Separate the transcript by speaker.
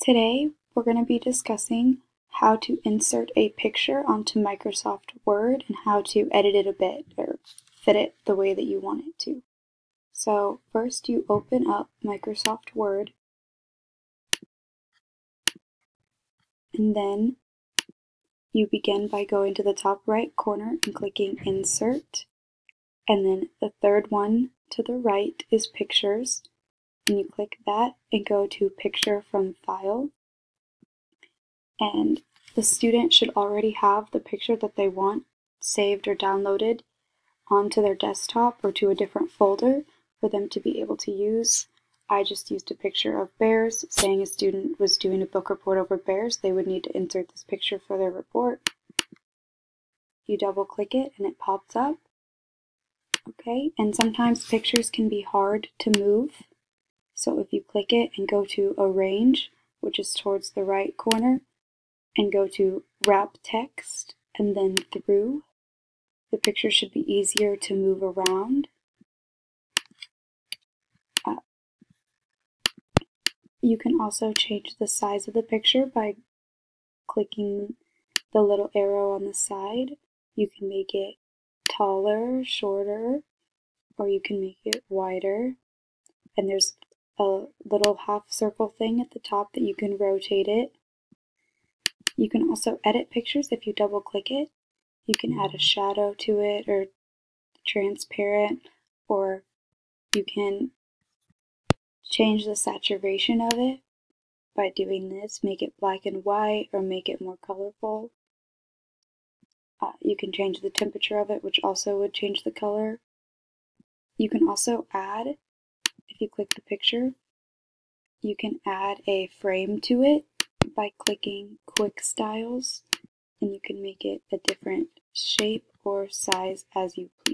Speaker 1: Today, we're going to be discussing how to insert a picture onto Microsoft Word and how to edit it a bit or fit it the way that you want it to. So first you open up Microsoft Word and then you begin by going to the top right corner and clicking Insert, and then the third one to the right is Pictures, and you click that and go to Picture from File. And the student should already have the picture that they want saved or downloaded onto their desktop or to a different folder for them to be able to use. I just used a picture of bears, saying a student was doing a book report over bears. They would need to insert this picture for their report. You double click it and it pops up. Okay, and sometimes pictures can be hard to move. So if you click it and go to Arrange, which is towards the right corner, and go to Wrap Text and then Through, the picture should be easier to move around. You can also change the size of the picture by clicking the little arrow on the side. You can make it taller, shorter, or you can make it wider. And there's a little half circle thing at the top that you can rotate it. You can also edit pictures if you double click it. You can add a shadow to it or transparent, or you can change the saturation of it by doing this. Make it black and white or make it more colorful. You can change the temperature of it, which also would change the color. You can also add, if you click the picture, you can add a frame to it by clicking Quick Styles, and you can make it a different shape or size as you please.